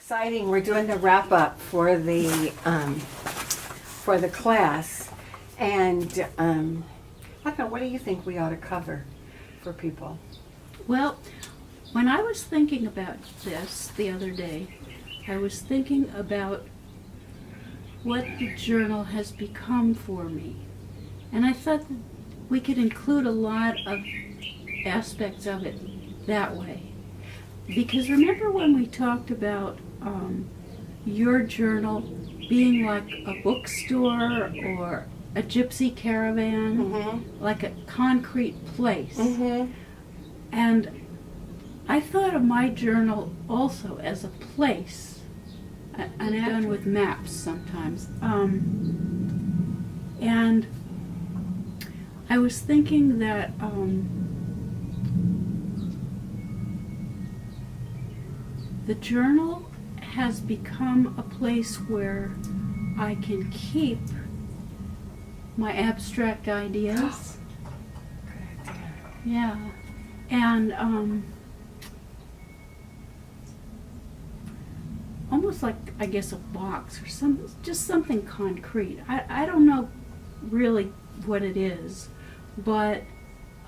Exciting. We're doing the wrap up for the class, and I don't know. What do you think we ought to cover for people? Well, when I was thinking about this the other day, I was thinking about what the journal has become for me. And I thought that we could include a lot of aspects of it that way. Because remember when we talked about your journal being like a bookstore or a gypsy caravan, like a concrete place. And I thought of my journal also as a place, and I've done with maps sometimes. And I was thinking that the journal has become a place where I can keep my abstract ideas. Yeah. And almost like, I guess, a box or just something concrete. I don't know really what it is, but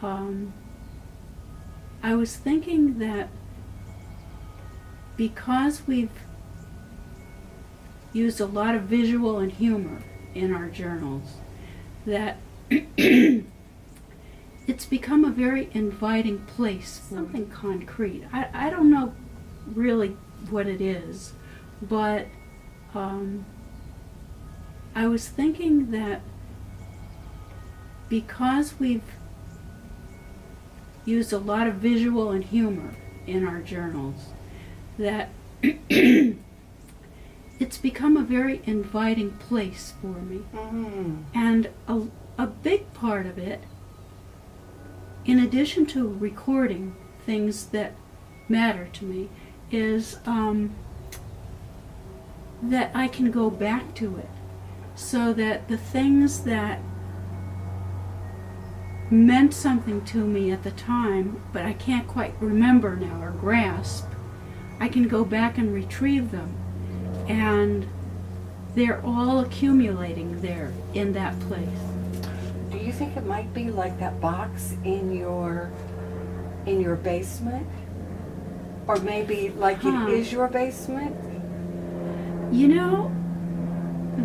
I was thinking that because we've used a lot of visual and humor in our journals, that it's become a very inviting place, something concrete. I don't know really what it is, but I was thinking that because we've used a lot of visual and humor in our journals, that it's become a very inviting place for me. And a big part of it, in addition to recording things that matter to me, is that I can go back to it, so that the things that meant something to me at the time, but I can't quite remember now or grasp, I can go back and retrieve them, and they're all accumulating there in that place. Do you think it might be like that box in your basement? Or maybe like it is your basement? You know,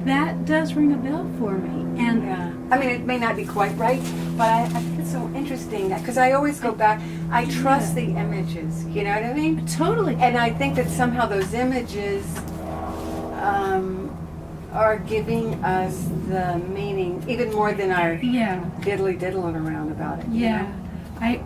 that does ring a bell for me. And yeah. I mean, it may not be quite right, but I think it's so interesting because I always go back. I trust the images. You know what I mean? Totally. And I think that somehow those images are giving us the meaning even more than our diddling around about it. Yeah. I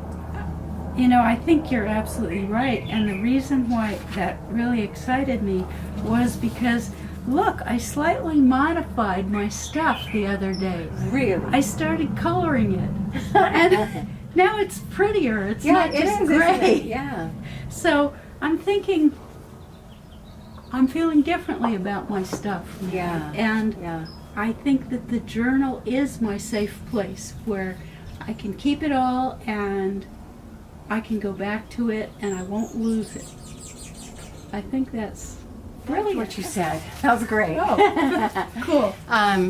think you're absolutely right. And the reason why that really excited me was because, look, I slightly modified my stuff the other day. Really? I started coloring it. And now it's prettier. It's not just gray. Isn't it? Yeah. So I'm thinking, I'm feeling differently about my stuff now. Yeah. And I think that the journal is my safe place where I can keep it all and I can go back to it and I won't lose it. I think that's really what you said. That was great. Oh, cool. I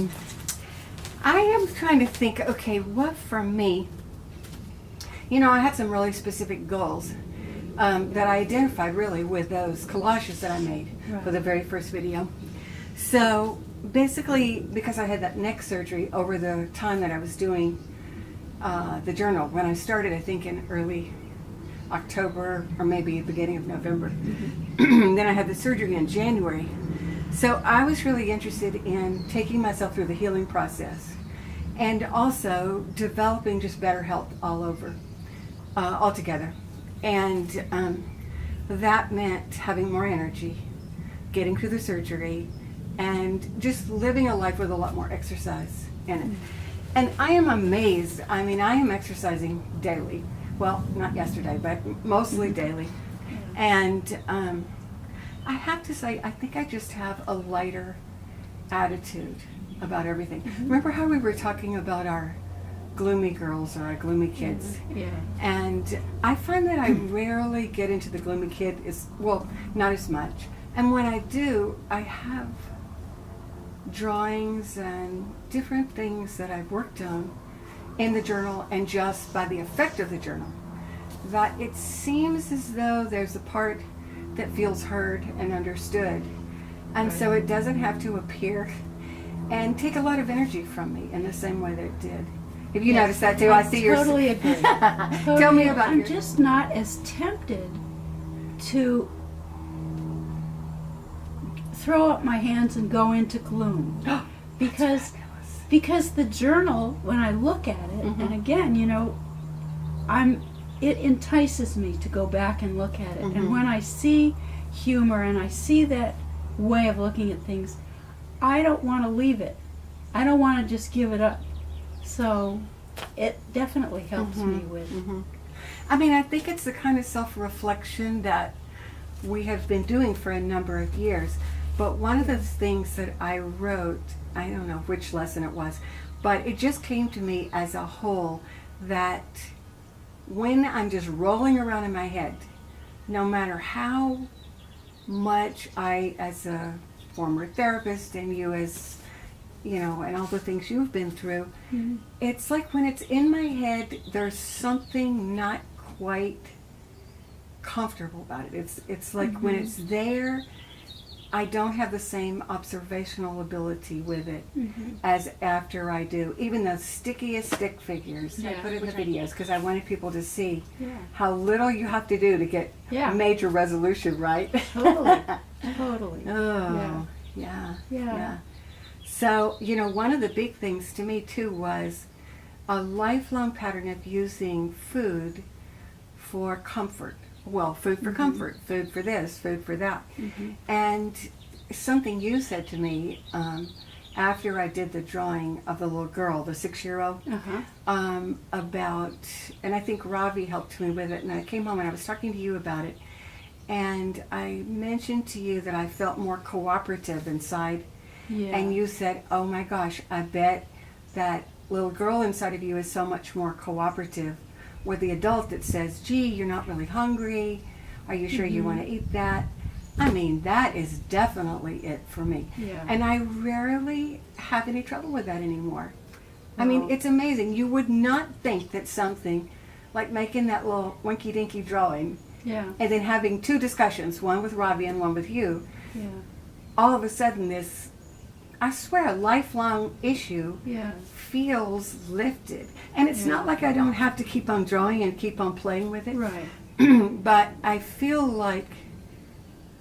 am trying to think, okay, what for me? You know, I had some really specific goals that I identified really with those collages that I made for the very first video. So basically, because I had that neck surgery over the time that I was doing the journal, when I started, I think in early October or maybe beginning of November. Then I had the surgery in January. So I was really interested in taking myself through the healing process and also developing just better health all over, altogether. And that meant having more energy, getting through the surgery, and just living a life with a lot more exercise in it. And I am amazed. I mean, I am exercising daily. Well, not yesterday, but mostly daily. And I have to say, I think I just have a lighter attitude about everything. Remember how we were talking about our gloomy girls or our gloomy kids? Yeah. And I find that I rarely get into the gloomy kid, well, not as much. And when I do, I have drawings and different things that I've worked on in the journal, and just by the effect of the journal, that it seems as though there's a part that feels heard and understood. And so it doesn't have to appear and take a lot of energy from me in the same way that it did. Have you noticed that too? I see your... Totally agree. Tell me about I'm your... just not as tempted to throw up my hands and go into gloom. because the journal, when I look at it, Mhm. and again, it entices me to go back and look at it. Mhm. And when I see humor and I see that way of looking at things, I don't want to leave it. I don't want to just give it up. So it definitely helps me with. I mean, I think it's the kind of self-reflection that we have been doing for a number of years. But one of the things that I wrote, I don't know which lesson it was, but it just came to me as a whole that when I'm just rolling around in my head, no matter how much I, as a former therapist, and you as, and all the things you've been through, Mhm. it's like when it's in my head, there's something not quite comfortable about it. It's like when it's there, I don't have the same observational ability with it as after I do. Even the stickiest stick figures, I Yeah, put it in the which I- videos because I wanted people to see Yeah. how little you have to do to get Yeah. major resolution, right? Totally. Totally. Oh, Yeah. yeah. So, one of the big things to me too was a lifelong pattern of using food for comfort. Well, food for comfort, food for this, food for that. And something you said to me after I did the drawing of the little girl, the 6-year-old, about, and I think Ravi helped me with it, and I came home and I was talking to you about it, and I mentioned to you that I felt more cooperative inside, Yeah. and you said, oh my gosh, I bet that little girl inside of you is so much more cooperative with the adult that says, gee, you're not really hungry, are you sure you want to eat that? I mean, that is definitely it for me. Yeah. And I rarely have any trouble with that anymore. I mean, Wow. it's amazing. You would not think that something like making that little winky dinky drawing Yeah. and then having 2 discussions, one with Ravi and one with you, Yeah. all of a sudden this, I swear, a lifelong issue Yeah. feels lifted. And it's not like I don't have to keep on drawing and keep on playing with it. Right. But I feel like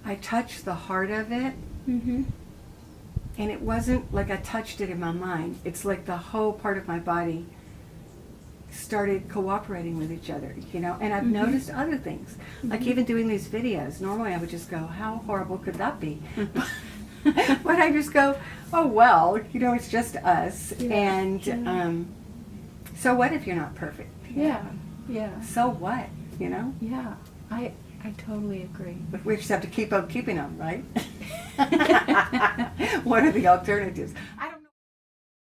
I touched the heart of it, Mhm. and it wasn't like I touched it in my mind. It's like the whole part of my body started cooperating with each other, and I've noticed other things. Like even doing these videos, normally I would just go, how horrible could that be? But I just go, oh well, it's just us. Yeah. And so what if you're not perfect? Yeah. Yeah. So what, Yeah. I totally agree. But we just have to keep on keeping them, right? What are the alternatives? I don't